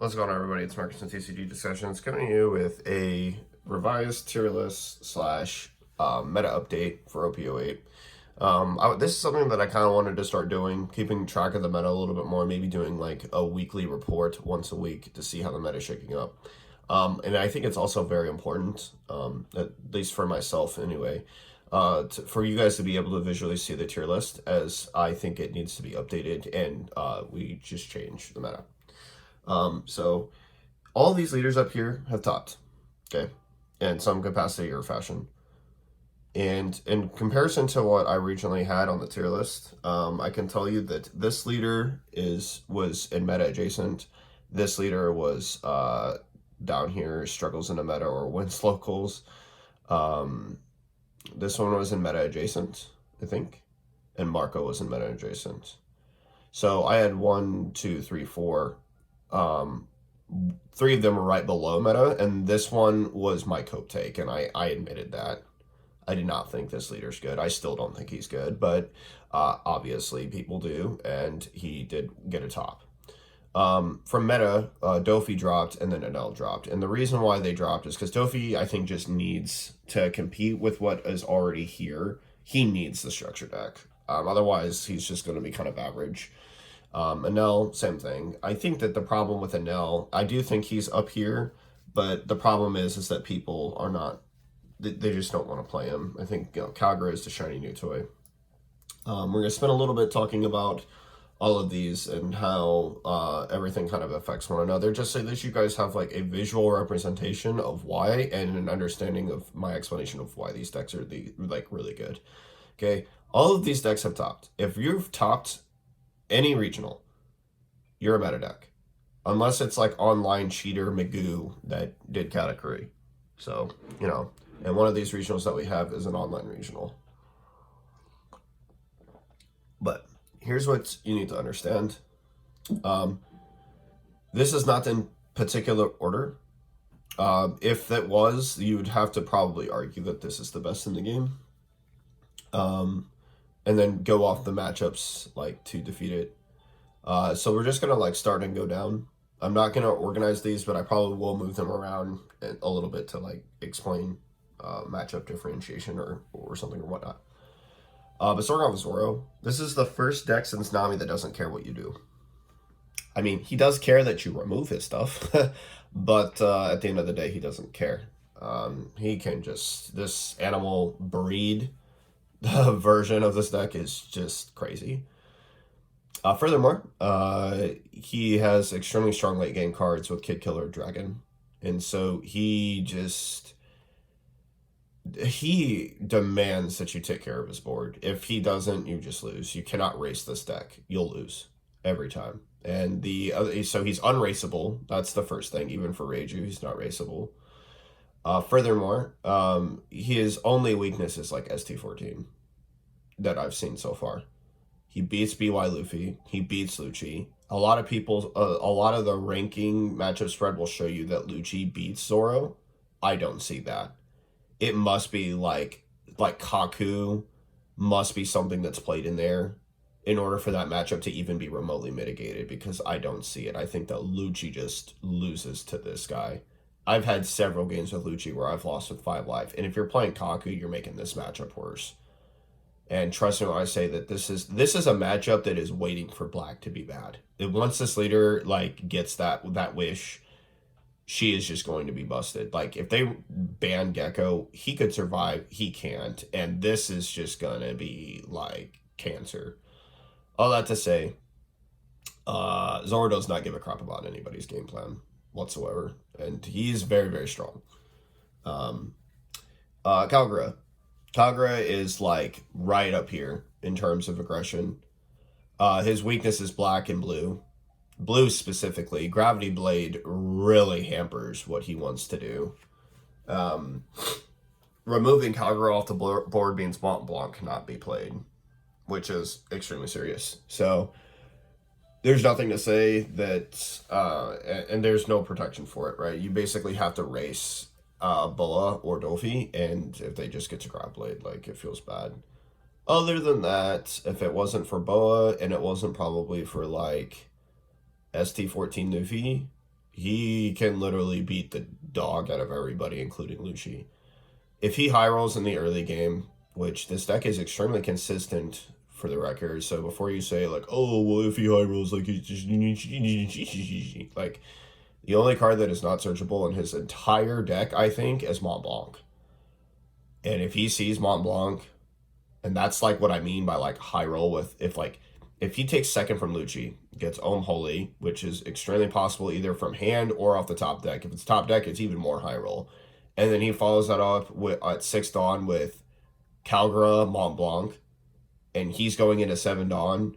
What's going on, everybody? It's Marcus from TCG Discussions coming to you with a revised tier list slash meta update for OP-08. This is something that I kind of wanted to start doing, keeping track of the meta a little bit more, maybe doing like a weekly report once a week to see how the meta is shaking up. And I think it's also very important, at least for myself anyway, for you guys to be able to visually see the tier list, as I think it needs to be updated, and we just changed the meta. So all these leaders up here have topped, okay, in some capacity or fashion. And in comparison to what I originally had on the tier list, I can tell you that this leader was in meta adjacent. This leader was down here, struggles in a meta or wins locals. This one was in meta adjacent, I think, and Marco was in meta adjacent. So I had 1, 2, 3, 4. 3 of them were right below meta, and this one was my cope take, and I admitted that. I did not think this leader's good. I still don't think he's good, but obviously people do, and he did get a top. From meta, Dofi dropped, and then Enel dropped. And the reason why they dropped is because Dofi, I think, just needs to compete with what is already here. He needs the structure deck. Otherwise, he's just going to be kind of average. Enel, same thing. I think that the problem with Enel, I do think he's up here, but the problem is that people are not, they just don't want to play him. I think, Kalgara is the shiny new toy. We're going to spend a little bit talking about all of these and how everything kind of affects one another, just so that you guys have like a visual representation of why and an understanding of my explanation of why these decks are really good. Okay, all of these decks have topped. If you've topped any regional, you're a meta deck. Unless it's like online cheater Magoo that did category. So, and one of these regionals that we have is an online regional. But here's what you need to understand. This is not in particular order. If that was, you would have to probably argue that this is the best in the game. And then go off the matchups like to defeat it. So we're just gonna like start and go down. I'm not gonna organize these, but I probably will move them around a little bit to like explain matchup differentiation or something or whatnot. But starting off with Zoro, this is the first deck since Nami that doesn't care what you do. I mean, he does care that you remove his stuff, but at the end of the day, he doesn't care. He can just, this animal breed version of this deck is just crazy. Furthermore, he has extremely strong late game cards with Kid Killer Dragon, and so he demands that you take care of his board. If he doesn't, you just lose. You cannot race this deck. You'll lose every time. And so he's unraceable. That's the first thing. Even for Reiju, he's not raceable. Furthermore, his only weakness is like ST14 that I've seen so far. He beats BY Luffy. He beats Luchi. A lot of the ranking matchup spread will show you that Luchi beats Zoro. I don't see that. It must be like Kaku must be something that's played in there in order for that matchup to even be remotely mitigated, because I don't see it. I think that Luchi just loses to this guy. I've had several games with Luchi where I've lost with 5 life, and if you're playing Kaku, you're making this matchup worse. And trust me when I say that this is a matchup that is waiting for Black to be bad. Once this leader like gets that wish, she is just going to be busted. Like, if they ban Gecko, he could survive. He can't. And this is just gonna be like cancer. All that to say, Zoro does not give a crap about anybody's game plan whatsoever. And he's very, very strong. Kalgara. Kalgara is like right up here in terms of aggression. His weakness is black and blue. Blue specifically. Gravity Blade really hampers what he wants to do. Removing Kalgara off the board means Mont Blanc cannot be played, which is extremely serious. So there's nothing to say that, and there's no protection for it, right? You basically have to race Boa or Dofi, and if they just get to Grab Blade, like, it feels bad. Other than that, if it wasn't for Boa, and it wasn't probably for, like, ST14 Luffy, He can literally beat the dog out of everybody, including Luchi. If he high rolls in the early game, which this deck is extremely consistent for the record, so before you say like, oh well, if he high rolls, like he's just like the only card that is not searchable in his entire deck, I think, is Mont Blanc. And if he sees Mont Blanc, and that's like what I mean by like high roll with if he takes second from Luchi, gets Ohm Holy, which is extremely possible either from hand or off the top deck. If it's top deck, it's even more high roll. And then he follows that up with at 6 Dawn with Kalgara, Mont Blanc, and he's going into 7 Dawn.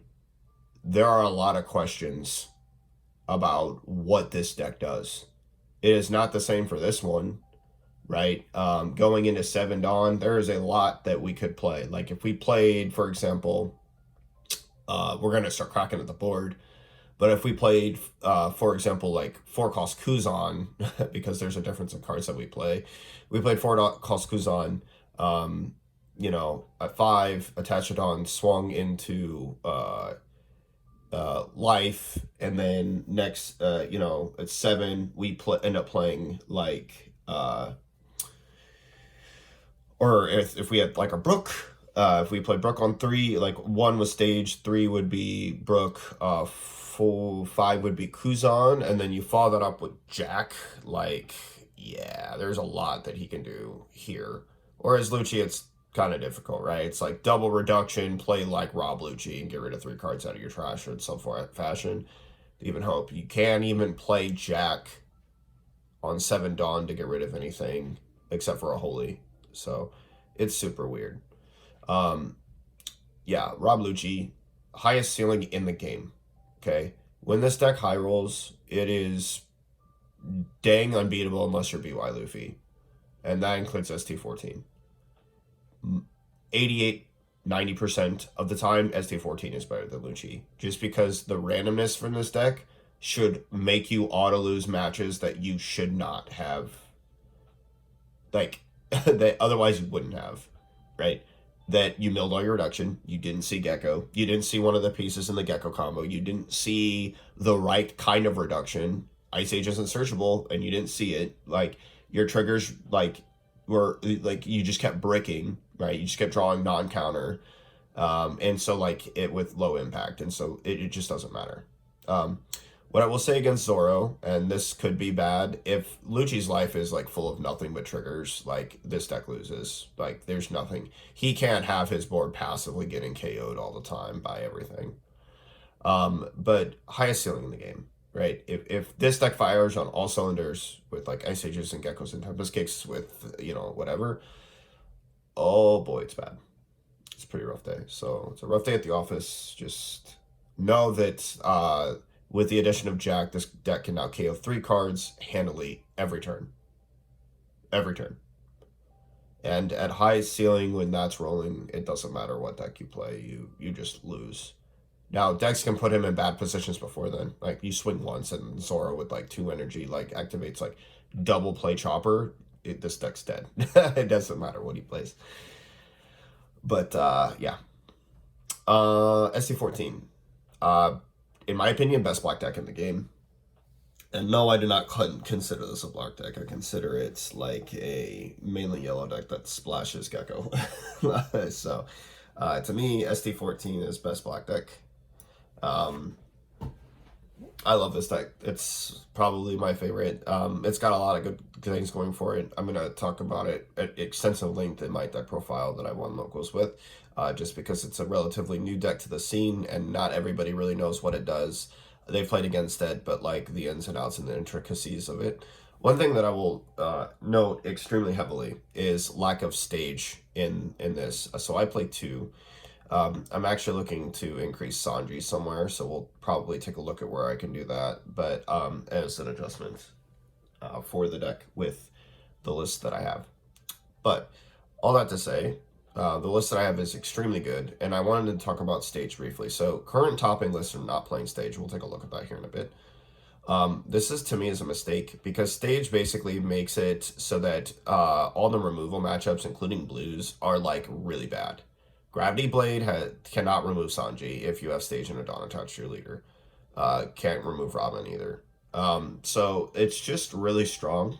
There are a lot of questions about what this deck does. It is not the same for this one, right? Going into 7 Dawn, there is a lot that we could play. Like if we played, for example, we're going to start cracking at the board. But if we played, for example, like 4 cost Kuzan, because there's a difference in cards that we played 4 cost Kuzan, at 5, attached it on, swung into life, and then next, at 7, we end up playing like, or if we had like a Brook. If we played Brook on 3, like 1 was stage, 3 would be Brook, 4, 5 would be Kuzan, and then you follow that up with Jack. Like, yeah, there's a lot that he can do here. Whereas Luchi, it's kind of difficult, right? It's like double reduction, play like Rob Luchi, and get rid of 3 cards out of your trash in some fashion. Even hope. You can't even play Jack on 7 Dawn to get rid of anything except for a Holy. So it's super weird. Yeah, Rob Luchi, highest ceiling in the game. Okay, when this deck high rolls, it is dang unbeatable unless you're BY Luffy, and that includes ST14. 88, 90% of the time, ST14 is better than Luchi, just because the randomness from this deck should make you auto lose matches that you should not have, like that otherwise you wouldn't have, right? That you milled all your reduction, you didn't see Gecko, you didn't see one of the pieces in the Gecko combo, you didn't see the right kind of reduction, Ice Age isn't searchable, and you didn't see it, like, your triggers, like, were, like, you just kept bricking, right, you just kept drawing non-counter, and so, like, it with low impact, and so it just doesn't matter. What I will say against Zoro, and this could be bad, if Luchi's life is like full of nothing but triggers, like this deck loses. Like there's nothing. He can't have his board passively getting KO'd all the time by everything. But highest ceiling in the game, right? If this deck fires on all cylinders with like Ice Ages and Geckos and Tempest Kicks with, whatever, oh boy, it's bad. It's a pretty rough day. So it's a rough day at the office. Just know that with the addition of Jack, this deck can now KO 3 cards handily every turn. Every turn. And at high ceiling, when that's rolling, it doesn't matter what deck you play. You just lose. Now, decks can put him in bad positions before then. Like, you swing once, and Zoro with, like, 2 energy, like, activates, like, double play Chopper. This deck's dead. It doesn't matter what he plays. But, yeah. SC14. In my opinion, best black deck in the game. And no, I do not consider this a black deck. I consider it like a mainly yellow deck that splashes Gecko. So, to me, ST14 is best black deck. I love this deck. It's probably my favorite. It's got a lot of good things going for it. I'm going to talk about it at extensive length in my deck profile that I won locals with, just because it's a relatively new deck to the scene and not everybody really knows what it does. They've played against it, but like the ins and outs and the intricacies of it. One thing that I will note extremely heavily is lack of stage in this. So I play 2. I'm actually looking to increase Sanji somewhere, so we'll probably take a look at where I can do that, but as an adjustment for the deck with the list that I have. But all that to say, the list that I have is extremely good, and I wanted to talk about stage briefly. So current topping lists are not playing stage. We'll take a look at that here in a bit. This is, to me, is a mistake, because stage basically makes it so that all the removal matchups, including blues, are like really bad. Gravity Blade cannot remove Sanji if you have stage and a Dawn attached to your leader. Can't remove Robin either. So it's just really strong.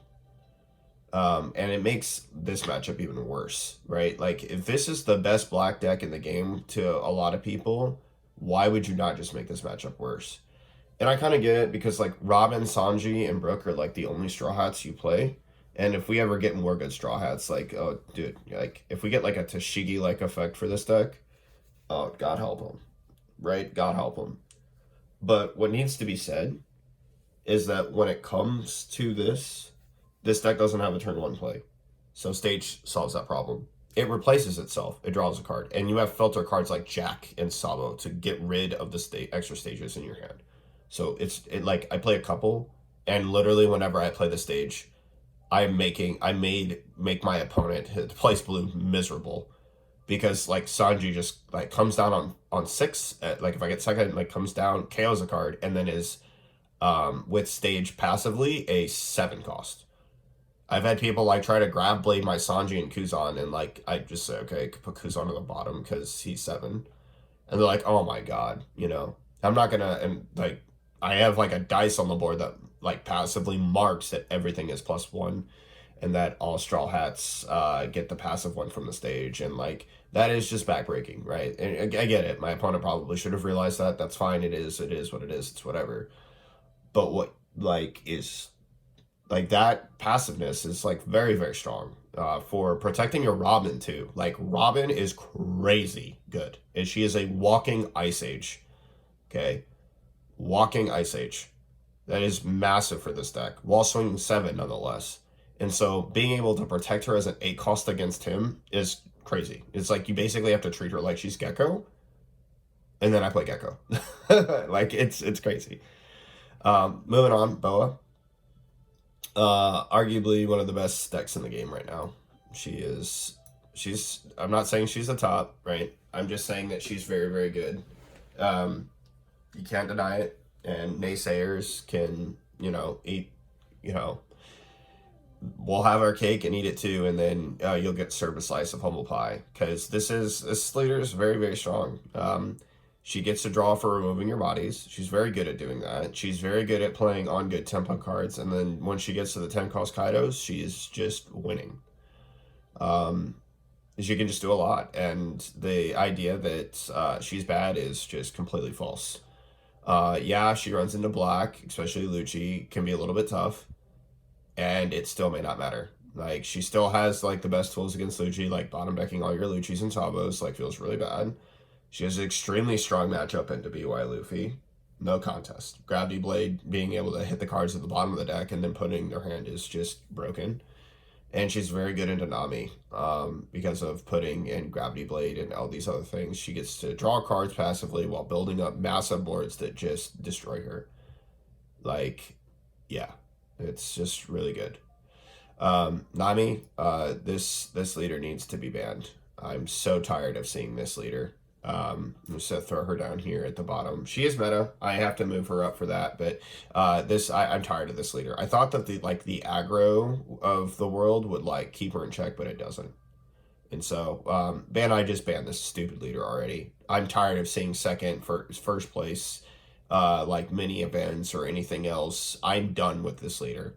And it makes this matchup even worse, right? Like, if this is the best black deck in the game to a lot of people, why would you not just make this matchup worse? And I kind of get it because, like, Robin, Sanji, and Brook are, like, the only Straw Hats you play. And if we ever get more good Straw Hats, like, oh, dude, like, if we get, like, a Tashigi-like effect for this deck, oh, God help him, right? God help him. But what needs to be said is that when it comes to this deck doesn't have a turn one play. So stage solves that problem. It replaces itself. It draws a card. And you have filter cards like Jack and Sabo to get rid of the extra stages in your hand. So like I play a couple, and literally whenever I play the stage, make my opponent hit place blue miserable. Because like Sanji just like comes down on six, like if I get second, like comes down, KOs a card, and then is with stage passively a 7 cost. I've had people like try to grab blade my Sanji and Kuzan, and like I just say, okay, put Kuzan to the bottom because he's 7, and they're like, oh my god, you know, I'm not gonna, and like I have like a dice on the board that like passively marks that everything is +1, and that all Straw Hats get the passive one from the stage, and like that is just backbreaking, right? And I get it. My opponent probably should have realized that. That's fine. It is what it is. It's whatever. But what like is like that passiveness is like very very strong for protecting your Robin too. Like Robin is crazy good, and she is a walking ice age. Okay, walking ice age. That is massive for this deck, while swinging 7 nonetheless. And so being able to protect her as an 8 cost against him is crazy. It's like you basically have to treat her like she's Gecko, and then I play Gecko. Like it's crazy. Moving on, Boa. Arguably one of the best decks in the game right now. She's I'm not saying she's the top, right? I'm just saying that she's very, very good. You can't deny it. And naysayers can, eat, you know, we'll have our cake and eat it too, and then you'll get served a slice of humble pie. Because this leader is very, very strong. She gets to draw for removing your bodies. She's very good at doing that. She's very good at playing on good tempo cards. And then when she gets to the 10 cost Kaidos, she's just winning. She can just do a lot. And the idea that she's bad is just completely false. Yeah, she runs into black, especially Luchi, can be a little bit tough. And it still may not matter. Like, she still has, like, the best tools against Luchi, like bottom decking all your Luchis and Sabos, like, feels really bad. She has an extremely strong matchup into BY Luffy. No contest. Gravity Blade, being able to hit the cards at the bottom of the deck and then putting their hand is just broken. And she's very good into Nami because of putting in Gravity Blade and all these other things. She gets to draw cards passively while building up massive boards that just destroy her. Like, yeah, it's just really good. Nami, this leader needs to be banned. I'm so tired of seeing this leader. I'm just gonna throw her down here at the bottom. She is meta. I have to move her up for that, but I'm tired of this leader. I thought that the aggro of the world would like keep her in check, but it doesn't. And so I just banned this stupid leader already. I'm tired of seeing first place like mini events or anything else. I'm done with this leader.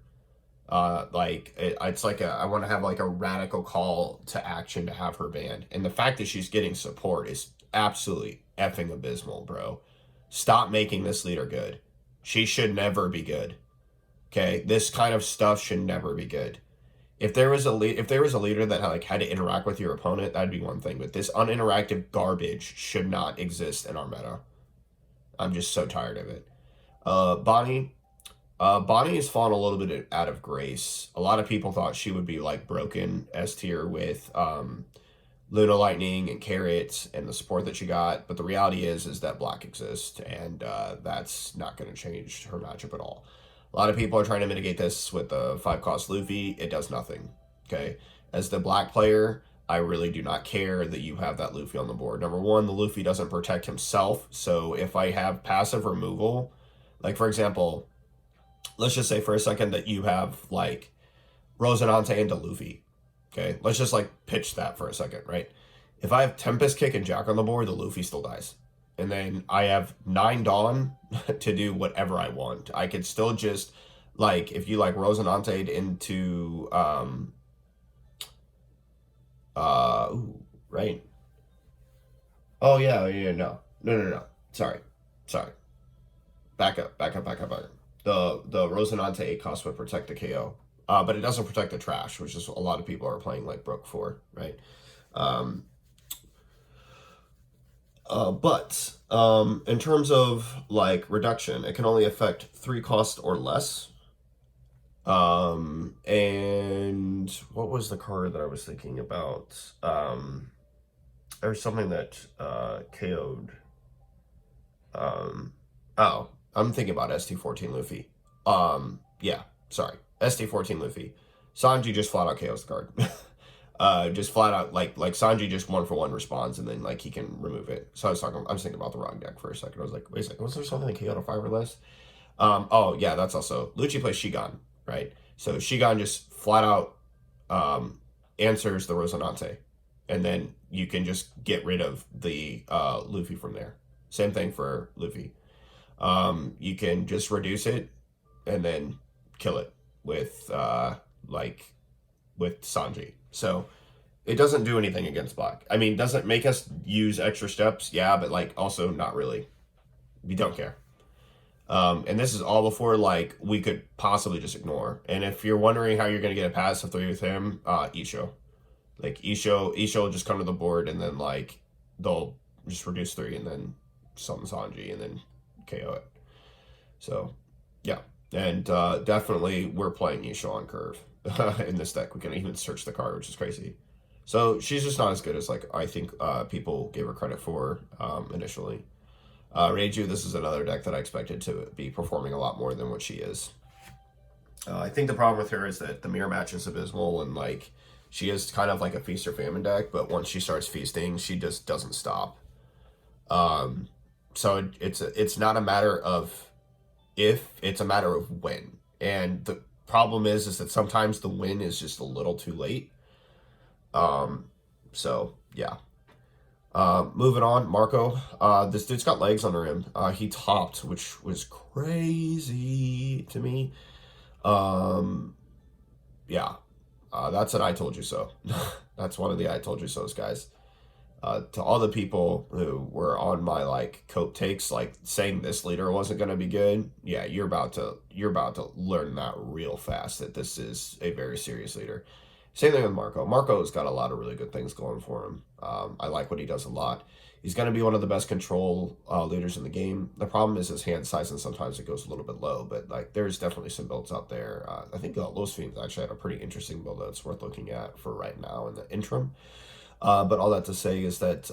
It's like I want to have like a radical call to action to have her banned, and the fact that she's getting support is absolutely effing abysmal, bro. Stop making this leader good. She should never be good. Okay, this kind of stuff should never be good. If there was a leader that had to interact with your opponent, that'd be one thing. But this uninteractive garbage should not exist in our meta. I'm just so tired of it. Bonnie. Bonnie has fallen a little bit out of grace. A lot of people thought she would be like broken S tier with Luna Lightning and Carrot and the support that she got, but the reality is that black exists, and that's not going to change her matchup at all. A lot of people are trying to mitigate this with the 5 cost Luffy. It does nothing. Okay, as the black player, I really do not care that you have that Luffy on the board. Number one, the Luffy doesn't protect himself, so if I have passive removal, like for example, let's just say for a second that you have like Rosinante into Luffy. Okay, let's just like pitch that for a second, right? If I have Tempest Kick and Jack on the board, the Luffy still dies. and then I have 9 Dawn to do whatever I want. I could still just, like, if you like Rosinante into ooh, right. Oh yeah, no. Sorry. Back up. The Rosinante 8 cost would protect the KO. But it doesn't protect the trash, which is a lot of people are playing like Brook for, right? Um, but in terms of like reduction, it can only affect 3 cost or less. And what was the card that I was thinking about? There's something that KO'd. Oh, I'm thinking about ST14 Luffy. Yeah, sorry. ST14 Luffy. Sanji just flat out KOs the card. Just flat out like Sanji just 1-for-1 responds and then like he can remove it. So I was thinking about the wrong deck for a second. I was like, wait a second, was there something that KO'd a 5 or less? Oh yeah, that's also Luchi plays Shigan, right? So Shigan just flat out answers the Rosinante, and then you can just get rid of the Luffy from there. Same thing for Luffy. You can just reduce it and then kill it with like with Sanji. So it doesn't do anything against black. I mean, does it make us use extra steps? Yeah, but like also not really. We don't care. And this is all before like we could possibly just ignore. And if you're wondering how you're gonna get a pass of 3 with him, Isho. Like Isho will just come to the board and then like they'll just reduce 3 and then summon Sanji and then KO it. So yeah. And definitely we're playing Isho on curve in this deck. We can even search the card, which is crazy. So she's just not as good as like I think people gave her credit for initially. Reiju, this is another deck that I expected to be performing a lot more than what she is. I think the problem with her is that the mirror match is abysmal and like she is kind of like a feast or famine deck, but once she starts feasting, she just doesn't stop. So it's not a matter of if, it's a matter of when. And the problem is that sometimes the win is just a little too late. So yeah. Moving on, Marco. This dude's got legs under him. He topped, which was crazy to me. Yeah. That's an I told you so. That's one of the I told you so's, guys. To all the people who were on my like cope takes, like saying this leader wasn't gonna be good, yeah, you're about to learn that real fast that this is a very serious leader. Same thing with Marco. Marco's got a lot of really good things going for him. I like what he does a lot. He's going to be one of the best control leaders in the game. The problem is his hand size, and sometimes it goes a little bit low, but like there's definitely some builds out there. I think Los Fiends actually had a pretty interesting build that's worth looking at for right now in the interim. But all that to say is that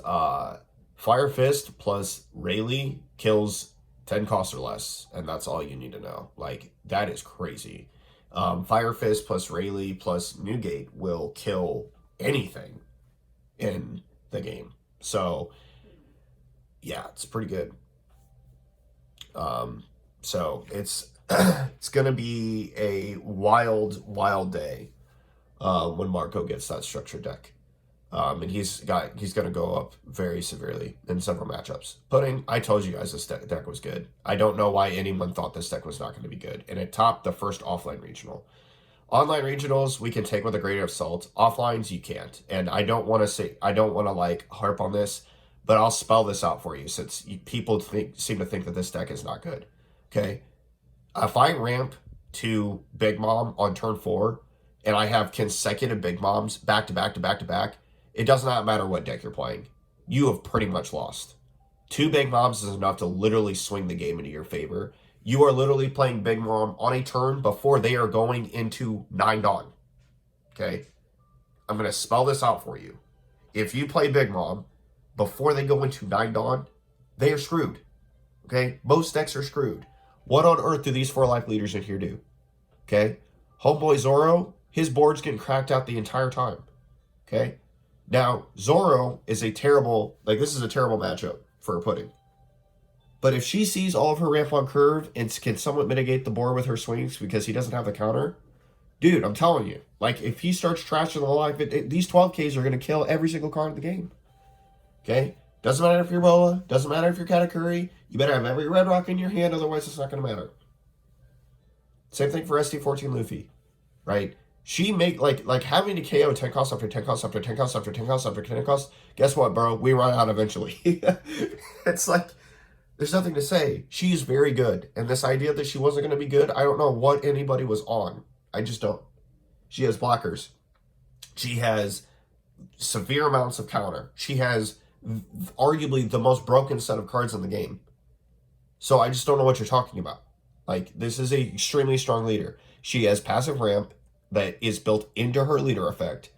Fire Fist plus Rayleigh kills 10 costs or less, and that's all you need to know. Like, that is crazy. Fire Fist plus Rayleigh plus Newgate will kill anything in the game. So, yeah, it's pretty good. So it's it's gonna be a wild day when Marco gets that structure deck. And he's gonna go up very severely in several matchups. Pudding, I told you guys this deck was good. I don't know why anyone thought this deck was not going to be good. And it topped the first offline regional. Online regionals we can take with a grain of salt. Offlines you can't. And I don't want to like harp on this, but I'll spell this out for you since people seem to think that this deck is not good. Okay, if I ramp to Big Mom on turn 4 and I have consecutive Big Moms back to back, it does not matter what deck you're playing. You have pretty much lost. 2 Big Moms is enough to literally swing the game into your favor. You are literally playing Big Mom on a turn before they are going into 9 Dawn. Okay? I'm going to spell this out for you. If you play Big Mom before they go into 9 Dawn, they are screwed. Okay? Most decks are screwed. What on earth do these 4 life leaders in here do? Okay? Homeboy Zoro, his board's getting cracked out the entire time. Okay? Now, Zoro is this is a terrible matchup for Pudding. But if she sees all of her ramp on curve and can somewhat mitigate the board with her swings because he doesn't have the counter, dude, I'm telling you, like, if he starts trashing the life, these 12Ks are going to kill every single card in the game. Okay? Doesn't matter if you're Boa. Doesn't matter if you're Katakuri. You better have every red rock in your hand, otherwise it's not going to matter. Same thing for ST14 Luffy, right? She make like having to KO 10 costs after 10 costs after 10 costs after 10 costs after 10 costs. Guess what, bro? We run out eventually. It's like there's nothing to say. She's very good, and this idea that she wasn't going to be good, I don't know what anybody was on. I just don't. She has blockers. She has severe amounts of counter. She has arguably the most broken set of cards in the game. So I just don't know what you're talking about. Like, this is a extremely strong leader. She has passive ramp that is built into her leader effect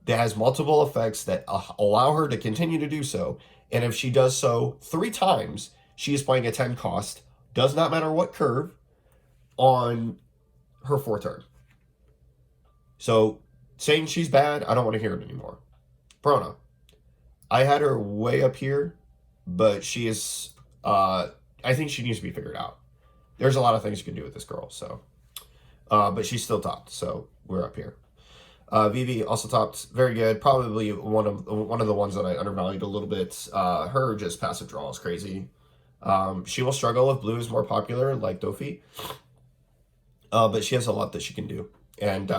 that has multiple effects that allow her to continue to do so. And if she does so 3 times, she is playing a 10 cost, does not matter what curve, on her 4th turn. So saying she's bad, I don't want to hear it anymore. Perona. I had her way up here, but she is, I think she needs to be figured out. There's a lot of things you can do with this girl, so. But she's still topped, so we're up here. Vivi also topped, very good. Probably one of the ones that I undervalued a little bit. Her just passive draw is crazy. She will struggle if blue is more popular, like Dofi. But she has a lot that she can do. And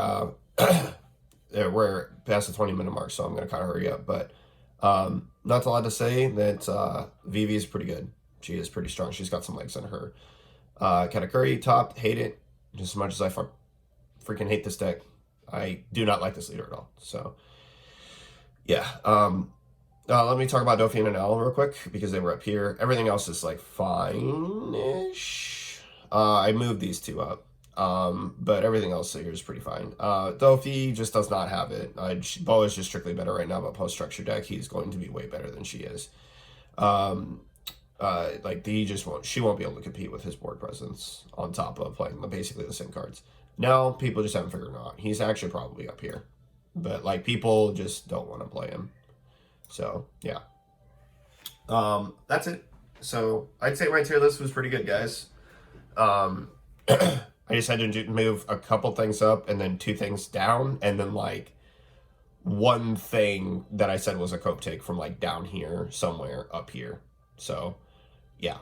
we're past the 20-minute mark, so I'm going to kind of hurry up. But not a lot to say that Vivi is pretty good. She is pretty strong. She's got some legs in her. Katakuri topped, hate it. Just as much as I freaking hate this deck. I do not like this leader at all. So, yeah. Let me talk about Dofi and Al real quick because they were up here. Everything else is like fine-ish. I moved these 2 up. But everything else here is pretty fine. Dofi just does not have it. Boa is just strictly better right now, but post-structure deck, he's going to be way better than she is. Like she won't be able to compete with his board presence on top of playing basically the same cards. Now, people just haven't figured him out. He's actually probably up here. But, like, people just don't want to play him. So, yeah. That's it. So, I'd say my tier list was pretty good, guys. I just had to move a couple things up and then 2 things down. And then, like, 1 thing that I said was a cope take from, like, down here somewhere up here. So, yeah.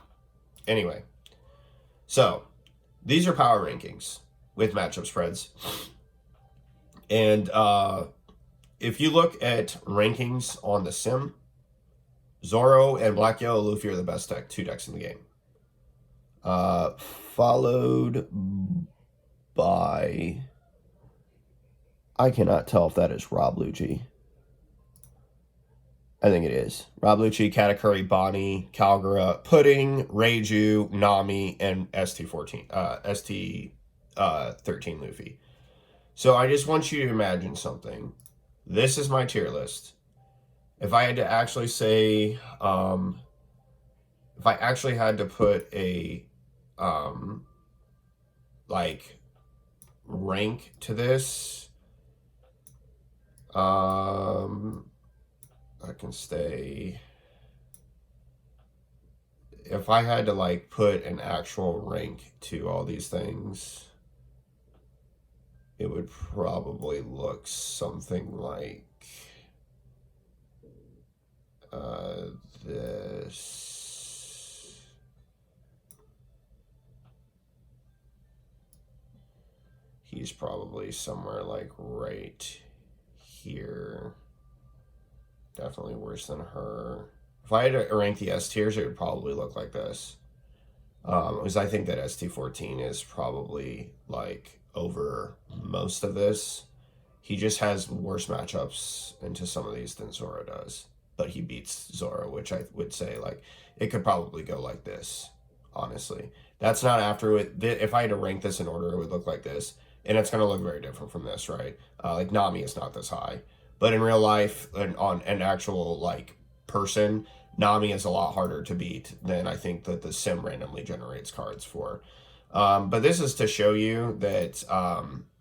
Anyway. So, these are power rankings with matchup spreads. And if you look at rankings on the sim, Zoro and Black Yellow Luffy are the best 2 decks in the game. Followed by, I cannot tell if that is Rob Luchi. I think it is. Rob Luchi, Katakuri, Bonnie, Kalgara, Pudding, Reiju, Nami, and ST13 Luffy. So I just want you to imagine something. This is my tier list. If I had to actually say, if I actually had to put a, like, rank to this, I can stay. If I had to, like, put an actual rank to all these things, it would probably look something like this. He's probably somewhere like right here. Definitely worse than her. If I had to rank the S tiers, it would probably look like this. Because I think that ST14 is probably like over most of this. He just has worse matchups into some of these than Zoro does. But he beats Zoro, which I would say, like, it could probably go like this, honestly. That's not after it. If I had to rank this in order, it would look like this. And it's going to look very different from this, right? Like, Nami is not this high. But in real life, and on an actual, like, person, Nami is a lot harder to beat than I think that the sim randomly generates cards for. But this is to show you that,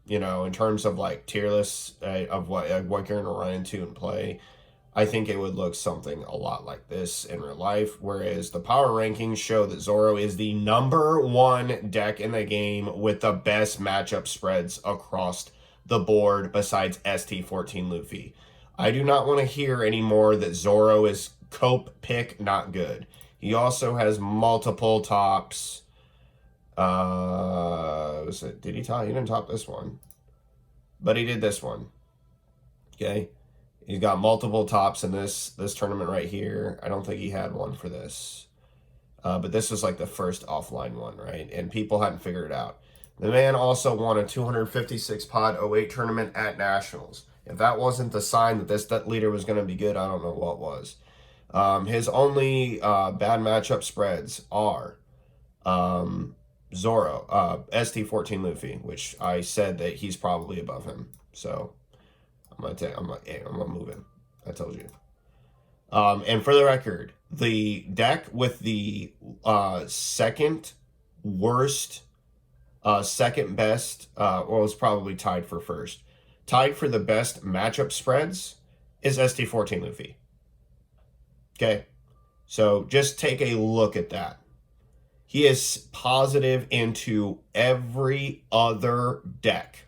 you know, in terms of, like, tier lists of what you're going to run into and play, I think it would look something a lot like this in real life, whereas the power rankings show that Zoro is the #1 deck in the game with the best matchup spreads across the board besides ST14 Luffy. I do not want to hear anymore that Zoro is cope pick, not good. He also has multiple tops. Did he top? He didn't top this one. But he did this one. Okay. He's got multiple tops in this tournament right here. I don't think he had one for this. But this was like the first offline one, right? And people hadn't figured it out. The man also won a 256 pod 08 tournament at Nationals. If that wasn't the sign that that leader was going to be good, I don't know what was. His only bad matchup spreads are Zoro, ST14 Luffy, which I said that he's probably above him. So I'm gonna move him. I told you. And for the record, the deck with the second worst, second best, well, it's probably tied for first. Tied for the best matchup spreads is ST14 Luffy. Okay, so just take a look at that. He is positive into every other deck.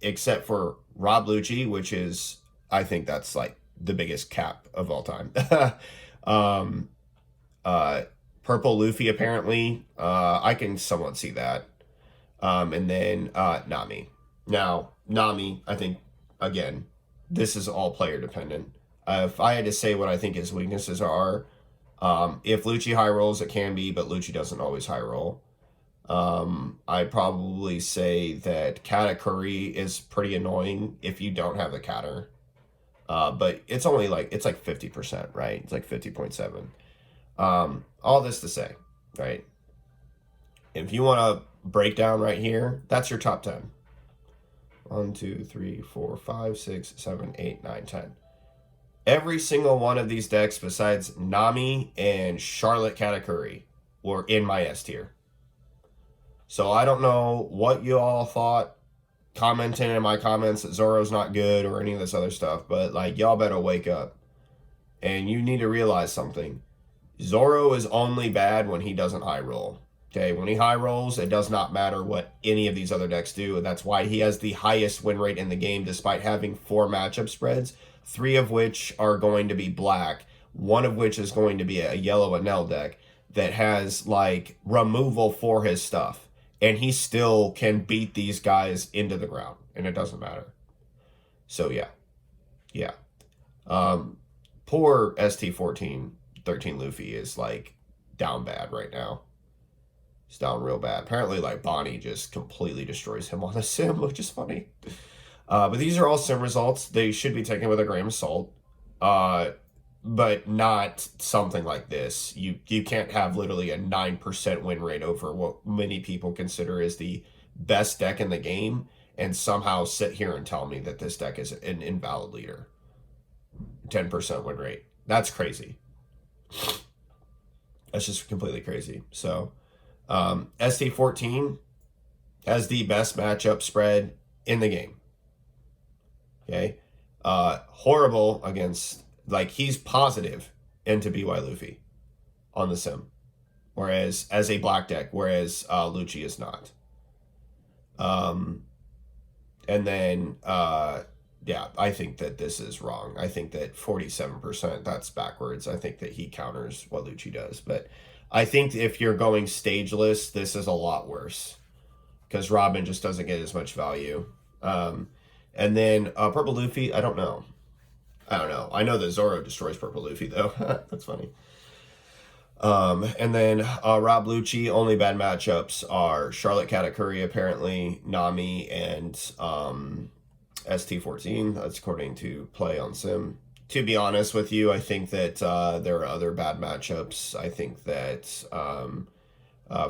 Except for Rob Luchi, which is, I think that's like the biggest cap of all time. Purple Luffy, apparently. I can somewhat see that. And then Nami. Now, Nami, I think, again, this is all player dependent. If I had to say what I think his weaknesses are, if Luchi high rolls, it can be, but Luchi doesn't always high roll. I'd probably say that Katakuri is pretty annoying if you don't have the Katter. But it's only it's like 50%, right? It's like 50.7. All this to say, right? If you want to break down right here, that's your top 10. 1, 2, 3, 4, 5, 6, 7, 8, 9, 10. Every single one of these decks besides Nami and Charlotte Katakuri were in my S tier. So I don't know what you all thought commenting in my comments that Zoro's not good or any of this other stuff, but like y'all better wake up. And you need to realize something. Zoro is only bad when he doesn't high roll. Okay, when he high rolls, it does not matter what any of these other decks do. And that's why he has the highest win rate in the game despite having 4 matchup spreads, 3 of which are going to be black, 1 of which is going to be a yellow Enel deck that has like removal for his stuff. And he still can beat these guys into the ground, and it doesn't matter. So yeah. Poor ST13 Luffy is like down bad right now. He's down real bad. Apparently, like Bonnie just completely destroys him on the sim, which is funny. But these are all sim results. They should be taken with a grain of salt. But not something like this. You can't have literally a 9% win rate over what many people consider is the best deck in the game and somehow sit here and tell me that this deck is an invalid leader. 10% win rate. That's crazy. That's just completely crazy. So, ST14 has the best matchup spread in the game. Okay? Horrible against... Like, he's positive into BY Luffy on the sim. Whereas, as a black deck, whereas Luchi is not. And then, yeah, I think that this is wrong. I think that 47%, that's backwards. I think that he counters what Luchi does. But I think if you're going stageless, this is a lot worse. Because Robin just doesn't get as much value. And then, Purple Luffy, I don't know. I know that Zoro destroys Purple Luffy, though. That's funny. And then Rob Luchi, only bad matchups are Charlotte Katakuri, apparently, Nami, and ST14. That's according to Play on Sim. To be honest with you, I think that there are other bad matchups. I think that,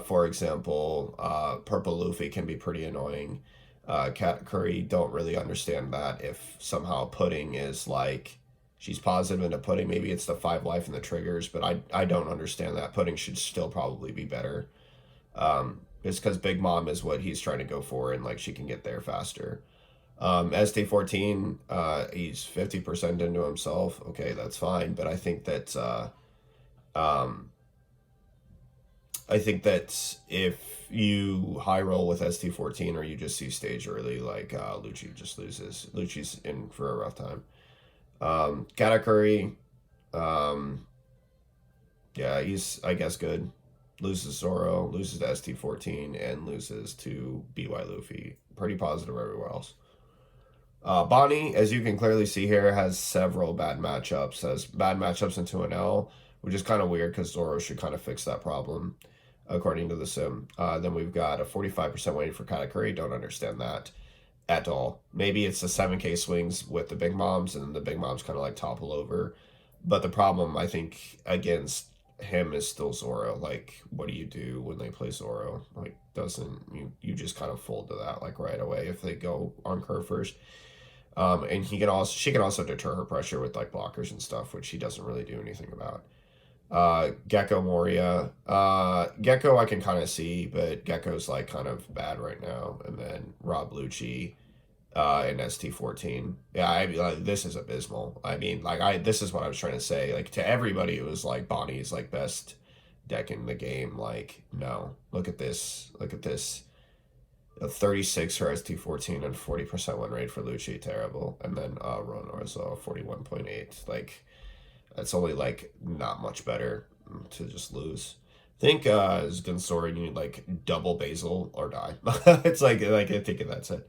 for example, Purple Luffy can be pretty annoying. Katakuri, don't really understand that. If somehow Pudding is like, she's positive into Pudding, maybe it's the 5 life and the triggers, but I don't understand that. Pudding should still probably be better. It's because Big Mom is what he's trying to go for, and like she can get there faster. ST14, he's 50% into himself. Okay, that's fine, but I think that if you high roll with ST14 or you just see stage early, like Luchi just loses. Luchi's in for a rough time. Katakuri, um, yeah, he's, I guess, good. Loses Zoro, loses to ST14, and loses to BY Luffy. Pretty positive everywhere else. Bonnie, as you can clearly see here, has several bad matchups. Has bad matchups into an L, which is kind of weird because Zoro should kind of fix that problem, according to the sim. Then we've got a 45% waiting for Katakuri. Don't understand that at all. Maybe it's the 7K swings with the big moms, and the big moms kind of like topple over. But the problem, I think, against him is still Zoro. Like, what do you do when they play Zoro? Like, doesn't you just kind of fold to that like right away if they go on curve first. And she can also deter her pressure with like blockers and stuff, which she doesn't really do anything about. Gecko Moria. Gecko I can kind of see, but Gecko's like kind of bad right now. And then Rob Luchi, and ST14. Yeah, I mean, like, this is abysmal. I mean, like this is what I was trying to say. Like to everybody, it was like Bonnie's like best deck in the game. Like no, look at this. Look at this. A 36 for ST14 and 40% win rate for Luchi, terrible. And then Ronor's 41.8. Like that's only like not much better to just lose. I think as Gunsori, you need like double Basil or die. It's like I think that's it.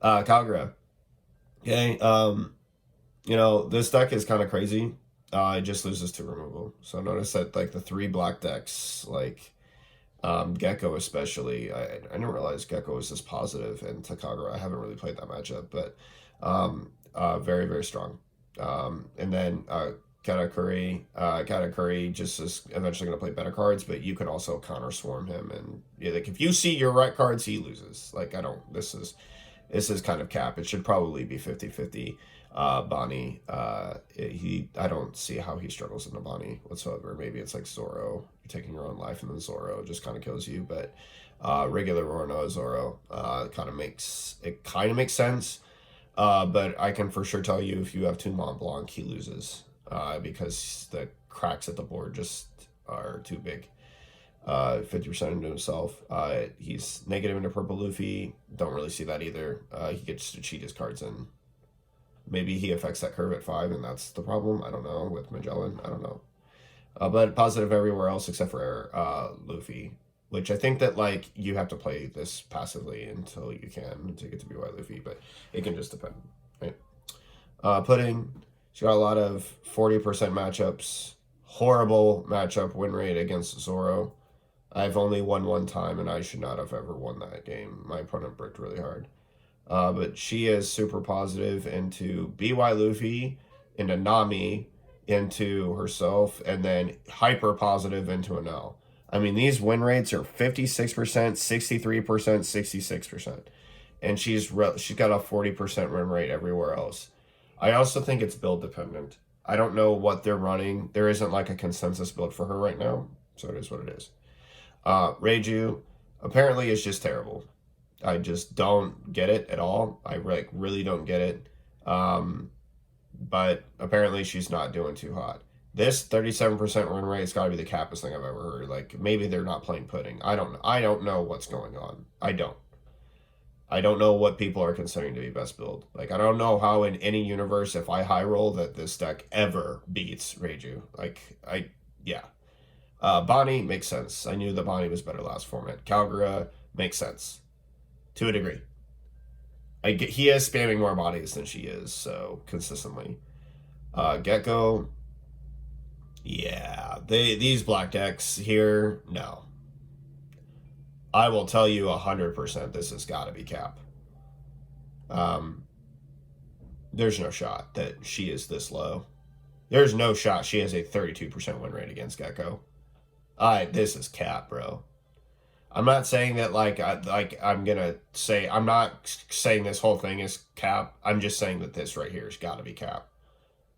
Kalgara. Okay. This deck is kind of crazy. It just loses to removal. So notice that like the 3 black decks, like Gecko especially, I didn't realize Gecko was this positive in Takagura. I haven't really played that matchup, but very, very strong. And then Katakuri just is eventually going to play better cards, but you can also counter swarm him. And yeah, like if you see your right cards, he loses. Like this is kind of cap. It should probably be 50-50. Bonnie, I don't see how he struggles in the Bonnie whatsoever. Maybe it's like Zoro, you're taking your own life, and then Zoro just kind of kills you. But regular Roronoa Zoro kind of makes sense. But I can for sure tell you if you have 2 Mont Blanc, he loses because the cracks at the board just are too big. 50% into himself. He's negative into Purple Luffy. Don't really see that either. He gets to cheat his cards in. Maybe he affects that curve at 5, and that's the problem. I don't know. With Magellan, I don't know. But positive everywhere else except for Luffy, which I think that like you have to play this passively until you can to get to BY Luffy, but it can just depend, right? Pudding. She's got a lot of 40% matchups. Horrible matchup win rate against Zoro. I've only won 1 time, and I should not have ever won that game. My opponent bricked really hard. But she is super positive into BY Luffy, into Nami, into herself, and then hyper positive into an L. I mean, these win rates are 56%, 63%, 66%. And she's got a 40% win rate everywhere else. I also think it's build dependent. I don't know what they're running. There isn't like a consensus build for her right now, so it is what it is. Reiju apparently is just terrible. I just don't get it at all. I really don't get it. But apparently she's not doing too hot. This 37% win rate has got to be the cappest thing I've ever heard. Like maybe they're not playing pudding. I don't know what's going on. I don't know what people are considering to be best build. Like I don't know how in any universe if I high roll that this deck ever beats Reiju. Yeah. Bonnie makes sense. I knew that Bonnie was better last format. Kalgara makes sense to a degree. He is spamming more bodies than she is, so consistently. Gecko, yeah, these black decks here, no. I will tell you 100% this has got to be cap. There's no shot that she is this low. There's no shot she has a 32% win rate against Gecko. This is cap, bro. I'm not saying that I'm gonna say I'm not saying this whole thing is cap. I'm just saying that this right here has got to be cap.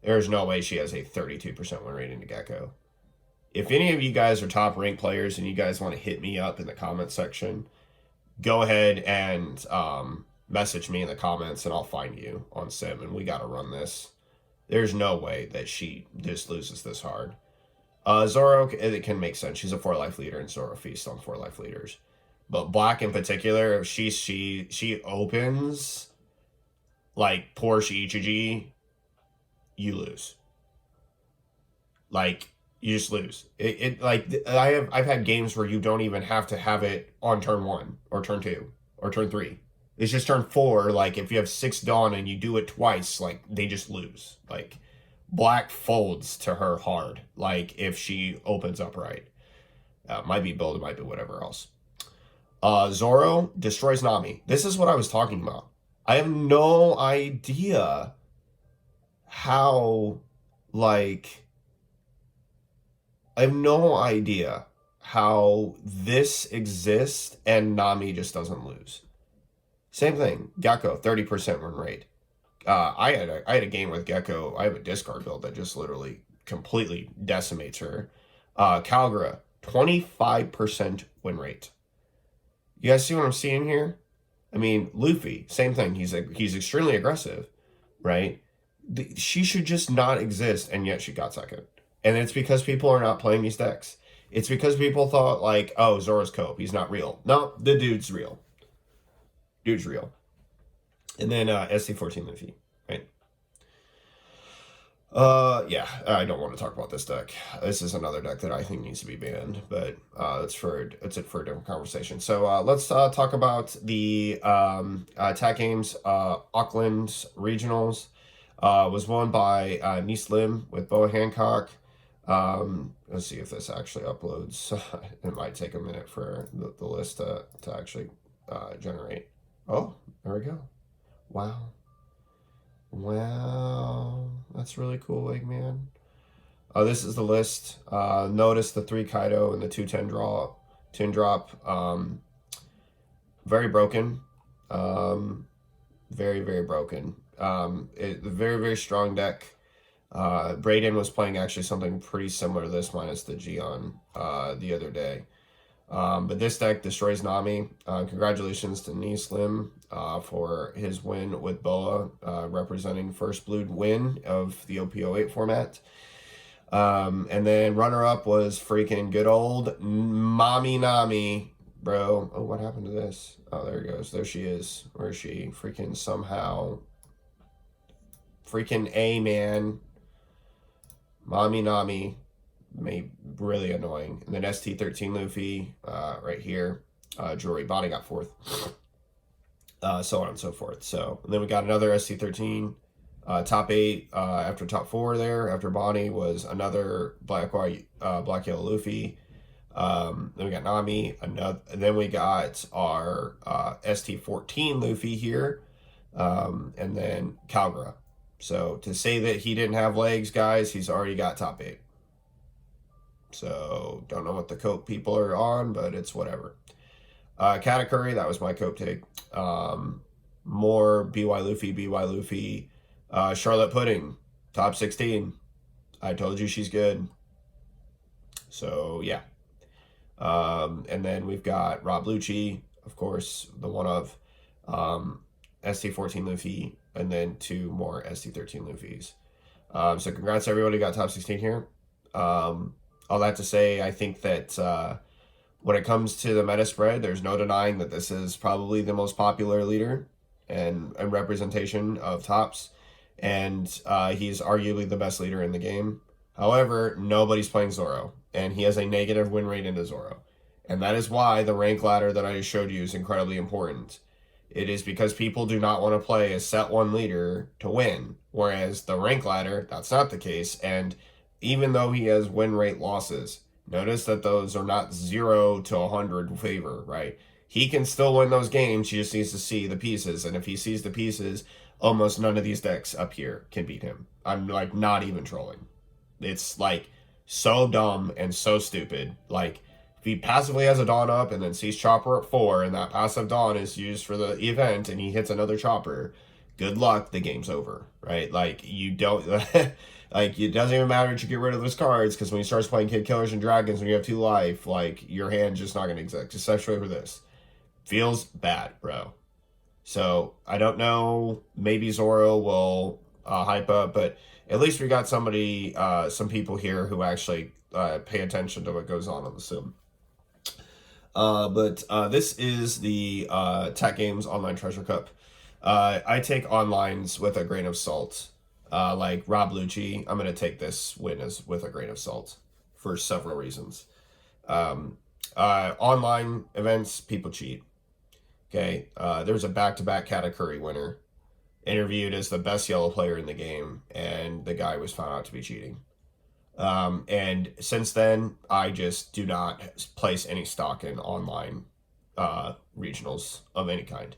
There's no way she has a 32% win rate into Gecko. If any of you guys are top ranked players and you guys want to hit me up in the comment section, go ahead and message me in the comments and I'll find you on Sim and we got to run this. There's no way that she just loses this hard. Zoro, it can make sense. She's a 4-life leader and Zoro feasts on 4-life leaders. But Black in particular, she opens like Porsche Ichiji. you lose. Like, you just lose. I've had games where you don't even have to have it on turn 1 or turn 2 or turn 3. It's just turn 4. Like, if you have 6 Dawn and you do it twice, like, they just lose. Like, black folds to her hard. Like, if she opens up right. Might be build, it might be whatever else. Zoro destroys Nami. This is what I was talking about. I have no idea how, like, I have no idea how this exists and Nami just doesn't lose. Same thing. Gecko, 30% win rate. I had a game with Gecko. I have a discard build that just literally completely decimates her. Kalgara, 25% win rate. You guys see what I'm seeing here? I mean, Luffy, same thing. He's extremely aggressive, right? She should just not exist, and yet she got second. And it's because people are not playing these decks. It's because people thought, like, oh, Zoro's cope. He's not real. No, the dude's real. Dude's real. And then SC14 Luffy, right? Yeah, I don't want to talk about this deck. This is another deck that I think needs to be banned, but it's for a different conversation. So let's talk about the attack games. Auckland Regionals was won by Lim with Boa Hancock. Let's see if this actually uploads. It might take a minute for the list to actually generate. Oh, there we go. Wow, that's really cool, Eggman. This is the list. Notice the 3 Kaido and the 2 10 drop. Very broken. Very, very broken. Very, very strong deck. Brayden was playing actually something pretty similar to this minus the Gion the other day. But this deck destroys Nami. Congratulations to Lim for his win with Boa, representing first blue win of the OP-08 format. And then runner-up was freaking good old Mommy Nami, bro. Oh, what happened to this? Oh, there it goes. There she is. Where is she? Freaking somehow. Freaking A, man. Mommy Nami. Really annoying. And then ST13 Luffy right here. Jewelry Bonnie got 4th. So on and so forth. So and then we got another ST13 top 8 after top 4 there. After Bonnie was another black yellow Luffy. Then we got Nami. And then we got our ST14 Luffy here. And then Kalgara. So to say that he didn't have legs, guys, he's already got top 8. So, don't know what the cope people are on, but it's whatever. Katakuri, that was my cope take. More BY Luffy. Charlotte Pudding, top 16. I told you she's good. So, yeah. And then we've got Rob Luchi, of course, the one of ST14 Luffy, and then 2 more ST13 Luffys. So, congrats to everybody who got top 16 here. All that to say, I think that when it comes to the meta spread, there's no denying that this is probably the most popular leader and representation of tops. And he's arguably the best leader in the game. However, nobody's playing Zoro. And he has a negative win rate into Zoro. And that is why the rank ladder that I just showed you is incredibly important. It is because people do not want to play a set 1 leader to win. Whereas the rank ladder, that's not the case. And even though he has win rate losses, notice that those are not 0 to 100 favor, right? He can still win those games. He just needs to see the pieces. And if he sees the pieces, almost none of these decks up here can beat him. I'm like not even trolling. It's like so dumb and so stupid. Like if he passively has a Dawn up and then sees Chopper at 4 and that passive Dawn is used for the event and he hits another Chopper, good luck, the game's over, right? Like you don't... Like, it doesn't even matter that you get rid of those cards, because when he starts playing Kid Killers and Dragons when you have 2 life, like, your hand's just not going to exist, especially for this. Feels bad, bro. So, I don't know, maybe Zoro will hype up, but at least we got somebody, some people here who actually pay attention to what goes on the sim. But this is the Tech Games Online Treasure Cup. I take onlines with a grain of salt. like Rob Luchi, I'm going to take this win as with a grain of salt for several reasons. Online events, people cheat. Okay, there's a back-to-back Katakuri winner interviewed as the best yellow player in the game, and the guy was found out to be cheating. And since then, I just do not place any stock in online regionals of any kind.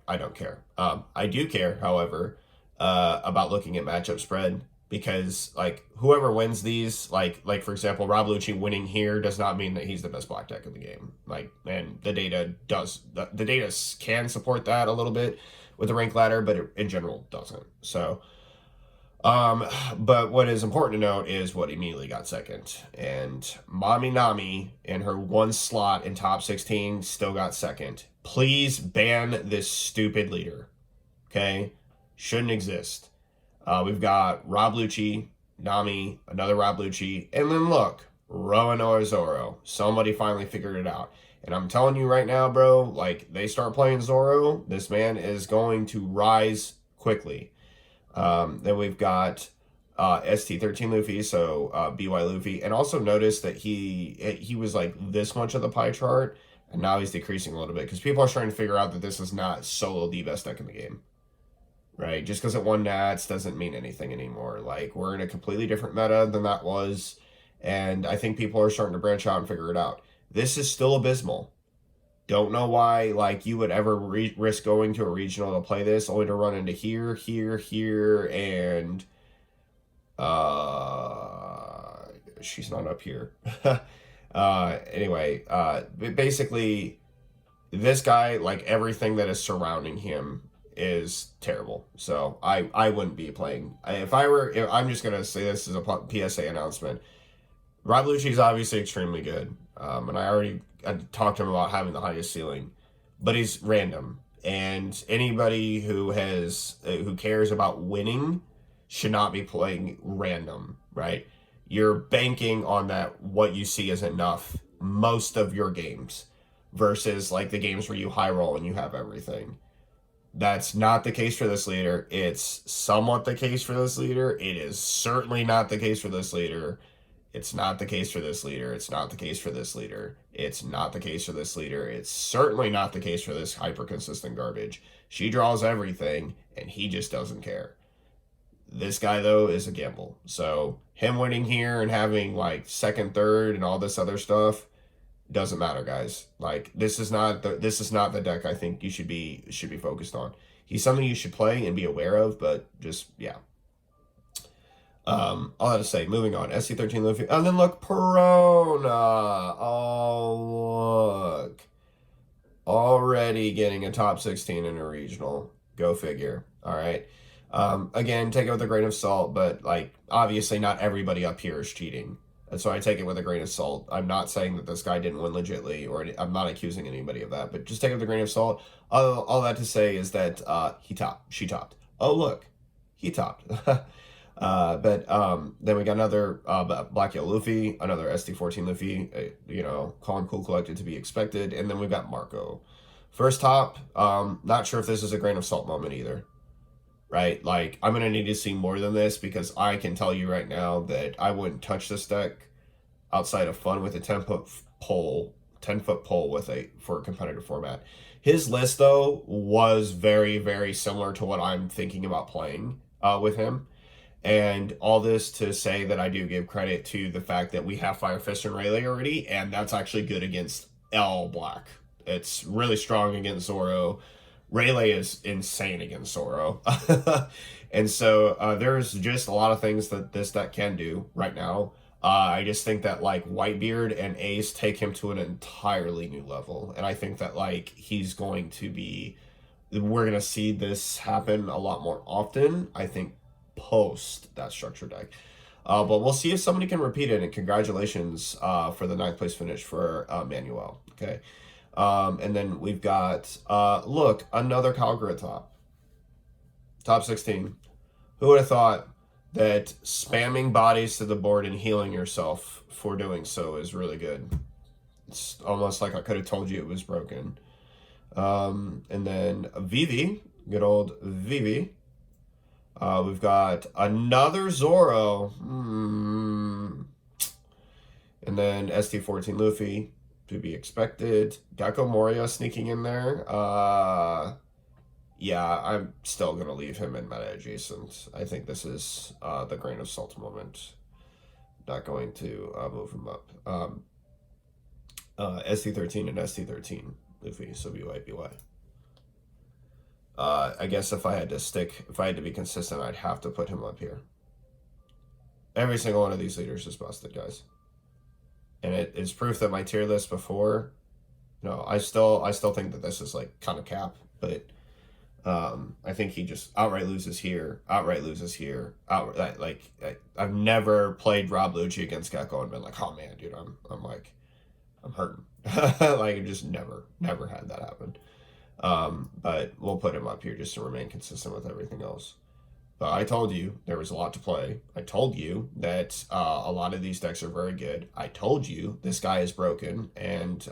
I don't care. I do care, however, about looking at matchup spread, because like whoever wins these, like for example, Rob Luchi winning here does not mean that he's the best black deck in the game. Like, and the data can support that a little bit with the rank ladder, but it in general doesn't. So, but what is important to note is what immediately got second, and Mommy Nami in her one slot in top 16 still got second. Please ban this stupid leader. Okay? Shouldn't exist. We've got Rob Luchi, Nami, another Rob Luchi, and then look, Roanoa Zoro. Somebody finally figured it out. And I'm telling you right now, bro, like, they start playing Zoro, this man is going to rise quickly. Then we've got ST13 Luffy, so BY Luffy. And also notice that he was like this much of the pie chart, and now he's decreasing a little bit, because people are starting to figure out that this is not solo the best deck in the game. Right? Just because it won Nats doesn't mean anything anymore. Like, we're in a completely different meta than that was, and I think people are starting to branch out and figure it out. This is still abysmal. Don't know why, like, you would ever risk going to a regional to play this, only to run into here, and she's not up here. Anyway, basically, this guy, like, everything that is surrounding him is terrible. So I wouldn't be playing. I'm just gonna say this as a PSA announcement. Rob Lucci is obviously extremely good, and I talked to him about having the highest ceiling, but he's random. And anybody who cares about winning should not be playing random, right? You're banking on that what you see is enough most of your games, versus like the games where you high roll and you have everything. That's not the case for this leader. It's somewhat the case for this leader. It is certainly not the case for this leader. It's not the case for this leader. It's not the case for this leader. It's not the case for this leader. It's certainly not the case for this hyper-consistent garbage. She draws everything, and he just doesn't care. This guy, though, is a gamble. So him winning here and having, like, second, third, and all this other stuff doesn't matter, guys. Like, this is not the deck I think you should be focused on. He's something you should play and be aware of, but just, yeah. I'll have to say, moving on. SC13 Luffy. And then look, Perona. Oh, look. Already getting a top 16 in a regional. Go figure. All right. Again, take it with a grain of salt, but, like, obviously not everybody up here is cheating. And so I take it with a grain of salt. I'm not saying that this guy didn't win legitly, or I'm not accusing anybody of that, but just take it with a grain of salt. All that to say is that she topped. Oh, look. He topped. Then we got another Black Yellow Luffy, another ST14 Luffy, calm, cool, collected to be expected, and then we've got Marco. First top, not sure if this is a grain of salt moment either, right? Like, I'm going to need to see more than this, because I can tell you right now that I wouldn't touch this deck outside of fun with a 10-foot pole for a competitive format. His list, though, was very, very similar to what I'm thinking about playing with him. And all this to say that I do give credit to the fact that we have Fire Fist and Rayleigh already, and that's actually good against L Black. It's really strong against Zoro. Rayleigh is insane against Zoro. And so there's just a lot of things that this deck can do right now. I just think that, like, Whitebeard and Ace take him to an entirely new level. And I think that, like, we're going to see this happen a lot more often, I think, post that structure deck. But we'll see if somebody can repeat it, and congratulations for the 9th place finish for Manuel. Okay. And then we've got, look, another Kalgara top 16. Who would have thought that spamming bodies to the board and healing yourself for doing so is really good? It's almost like I could have told you it was broken. And then Vivi, good old Vivi. We've got another Zoro. And then ST14 Luffy, to be expected. Gecko Moria sneaking in there. Yeah, I'm still going to leave him in meta adjacent. I think this is the grain of salt moment. Not going to move him up. ST13 and ST13 Luffy, so BY. I guess if I had to be consistent, I'd have to put him up here. Every single one of these leaders is busted, guys. And it is proof that my tier list before, I still think that this is like kind of cap, but I think he just outright loses here, I've never played Rob Luchi against Gecko and been like, oh man, dude, I'm hurting. Like, I just never had that happen. But we'll put him up here just to remain consistent with everything else. But I told you there was a lot to play. I told you that a lot of these decks are very good. I told you this guy is broken, and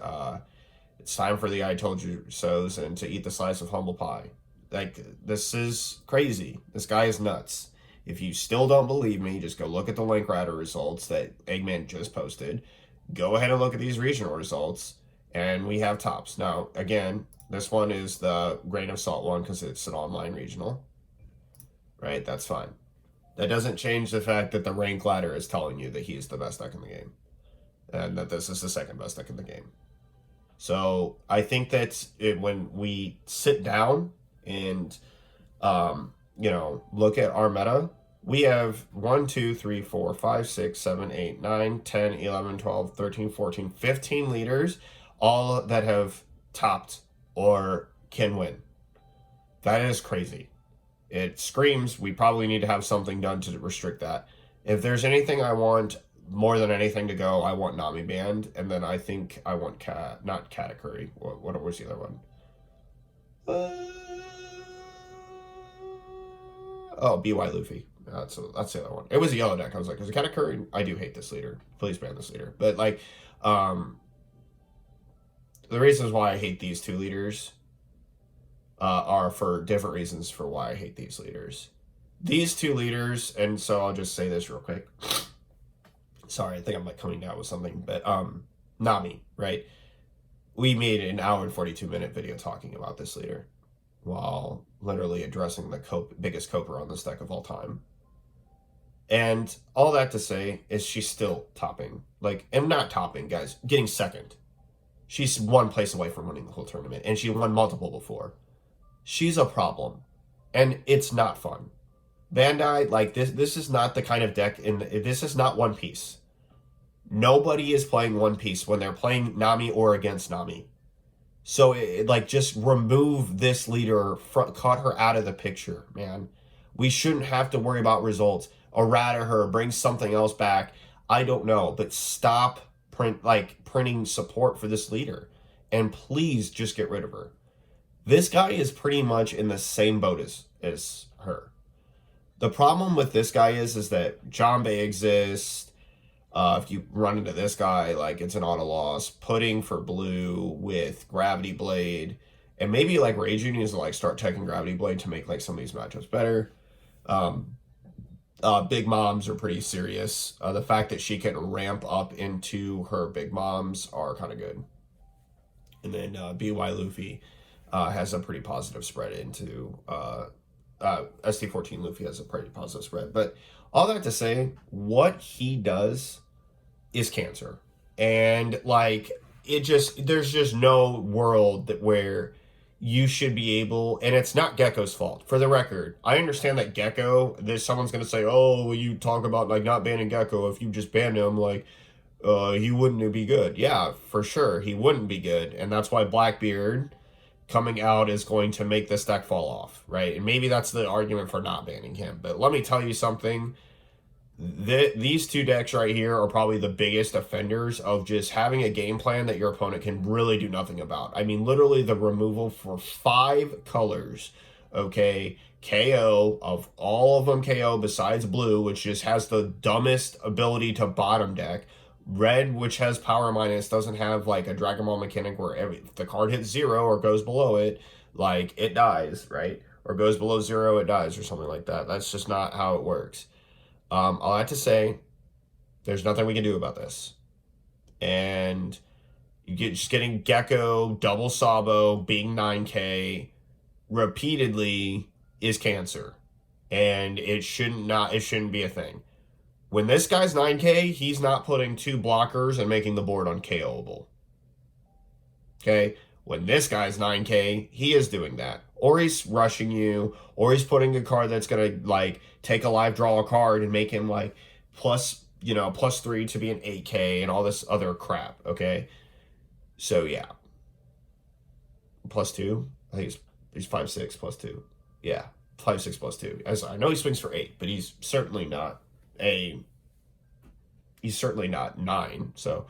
it's time for the I told you so's and to eat the slice of humble pie. Like, this is crazy. This guy is nuts. If you still don't believe me, just go look at the Link Rider results that Eggman just posted. Go ahead and look at these regional results, and we have tops. Now, again, this one is the grain of salt one because it's an online regional. Right? That's fine. That doesn't change the fact that the rank ladder is telling you that he is the best deck in the game. And that this is the second best deck in the game. So I think that when we sit down and, look at our meta, we have 1, 2, 3, 4, 5, 6, 7, 8, 9, 10, 11, 12, 13, 14, 15 leaders, all that have topped or can win. That is crazy. It screams we probably need to have something done to restrict that. If there's anything I want more than anything to go, I want Nami banned, and then I think I want not Katakuri. What was the other one? BY Luffy. That's the other one. It was a yellow deck. I was like, is it Katakuri? I do hate this leader. Please ban this leader. But like, the reasons why I hate these two leaders are for different reasons for why I hate these leaders. These two leaders, and so I'll just say this real quick. Sorry, I think I'm like coming down with something, but Nami, right? We made an hour and 42-minute video talking about this leader while literally addressing the biggest coper on this deck of all time. And all that to say is she's still topping. Like, and not topping, guys, getting second. She's one place away from winning the whole tournament, and she won multiple before. She's a problem, and it's not fun. Bandai, like, this is not the kind of deck, this is not One Piece. Nobody is playing One Piece when they're playing Nami or against Nami. So, just remove this leader, cut her out of the picture, man. We shouldn't have to worry about results. Errata her, bring something else back. I don't know, but stop printing support for this leader. And please just get rid of her. This guy is pretty much in the same boat as her. The problem with this guy is that Jambé exists. If you run into this guy, like, it's an auto loss. Pudding for blue with Gravity Blade. And maybe, like, Reiju needs to, like, start checking Gravity Blade to make, like, some of these matchups better. Big Moms are pretty serious. The fact that she can ramp up into her Big Moms are kind of good. And then BY Luffy has a pretty positive spread into... ST14 Luffy has a pretty positive spread. But all that to say, what he does is cancer. And, like, there's just no world where you should be able, and it's not Gecko's fault. For the record, I understand that Gecko, someone's going to say, oh, well, you talk about, like, not banning Gecko. If you just banned him, like, he wouldn't be good. Yeah, for sure, he wouldn't be good. And that's why Blackbeard coming out is going to make this deck fall off, right? And maybe that's the argument for not banning him. But let me tell you something. These two decks right here are probably the biggest offenders of just having a game plan that your opponent can really do nothing about. I mean, literally the removal for 5 colors, okay? KO, of all of them KO besides blue, which just has the dumbest ability to bottom deck. Red, which has power minus, doesn't have, like, a Dragon Ball mechanic where if the card hits 0 or goes below it, like, it dies, right? or goes below 0, it dies or something like that. That's just not how it works. All I have to say, there's nothing we can do about this. And just getting Gecko, double Sabo, being 9K repeatedly is cancer. And it shouldn't be a thing. When this guy's 9K, he's not putting 2 blockers and making the board unKOable. Okay? When this guy's 9K, he is doing that. Or he's rushing you, or he's putting a card that's going to, like, take a live draw a card and make him, like, +3 to be an 8K and all this other crap, okay? So, yeah. +2? I think he's 5'6", +2. Yeah, 5'6", +2. As I know he swings for 8, but he's certainly not 9, so,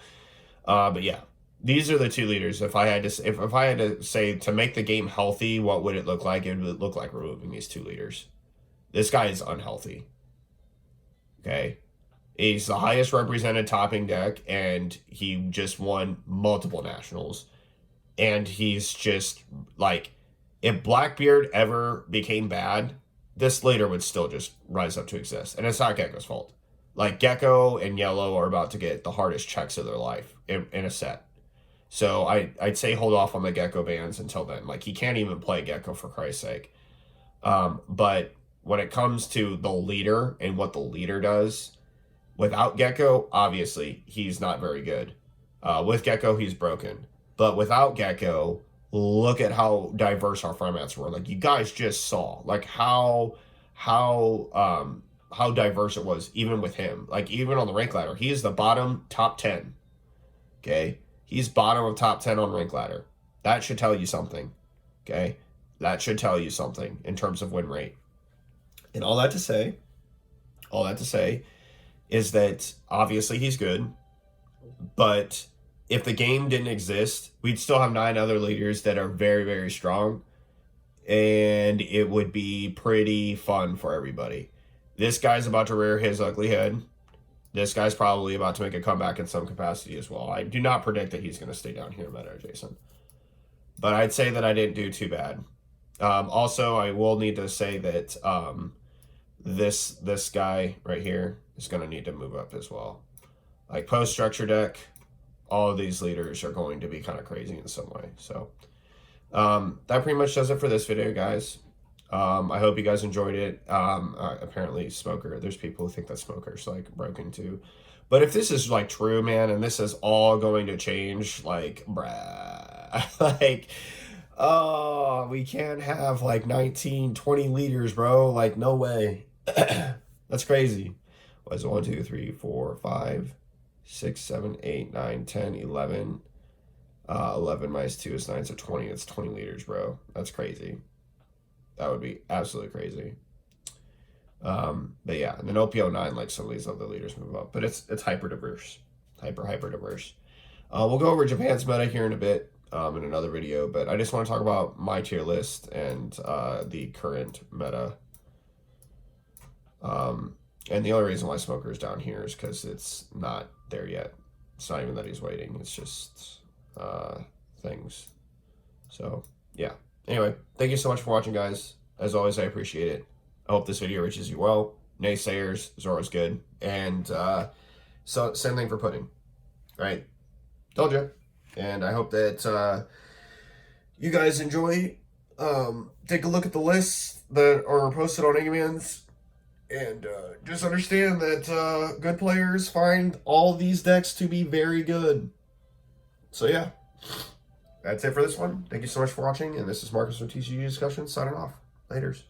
but yeah. These are the 2 leaders. If I had to say to make the game healthy, what would it look like? It would look like removing these 2 leaders. This guy is unhealthy. Okay? He's the highest represented topping deck, and he just won multiple nationals. And he's just, like, if Blackbeard ever became bad, this leader would still just rise up to exist. And it's not Gecko's fault. Like, Gecko and Yellow are about to get the hardest checks of their life in a set. So I'd say hold off on the Gecko bans until then. Like, he can't even play Gecko, for Christ's sake. But when it comes to the leader and what the leader does, without Gecko, obviously, he's not very good. With Gecko, he's broken. But without Gecko, look at how diverse our formats were. Like, you guys just saw, like, how diverse it was, even with him. Like, even on the rank ladder, he is the bottom top 10. Okay? He's bottom of top 10 on rank ladder. That should tell you something. Okay? That should tell you something in terms of win rate. And all that to say is that obviously he's good, but if the game didn't exist, we'd still have 9 other leaders that are very, very strong, and it would be pretty fun for everybody. This guy's about to rear his ugly head. This guy's probably about to make a comeback in some capacity as well. I do not predict that he's going to stay down here meta adjacent. But I'd say that I didn't do too bad. Also, I will need to say that this guy right here is going to need to move up as well. Like, post-structure deck, all of these leaders are going to be kind of crazy in some way. So that pretty much does it for this video, guys. I hope you guys enjoyed it. Apparently Smoker, there's people who think that Smoker's like broken too. But if this is like true, man, and this is all going to change, like, bruh, like, oh, we can't have like 19, 20 leaders, bro. Like, no way. That's crazy. What is it? 1, 2, 3, 4, 5, 6, 7, 8, 9, 10, 11. 11 minus 2 is 9, so 20. It's 20 liters, bro. That's crazy. That would be absolutely crazy. But yeah, and then OP-09, like, some of these other leaders move up. But it's hyper diverse. Hyper diverse. We'll go over Japan's meta here in a bit in another video, but I just want to talk about my tier list and the current meta. And the only reason why Smoker is down here is because it's not there yet. It's not even that he's waiting. It's just things. So, yeah. Anyway, thank you so much for watching, guys. As always, I appreciate it. I hope this video reaches you well. Naysayers, Zoro's good. And so same thing for Pudding. Right? Told you. And I hope that you guys enjoy. Take a look at the lists that are posted on Eggman's. And just understand that good players find all these decks to be very good. So yeah, that's it for this one. Thank you so much for watching, and this is Marcus from TCG Discussion signing off. Laters.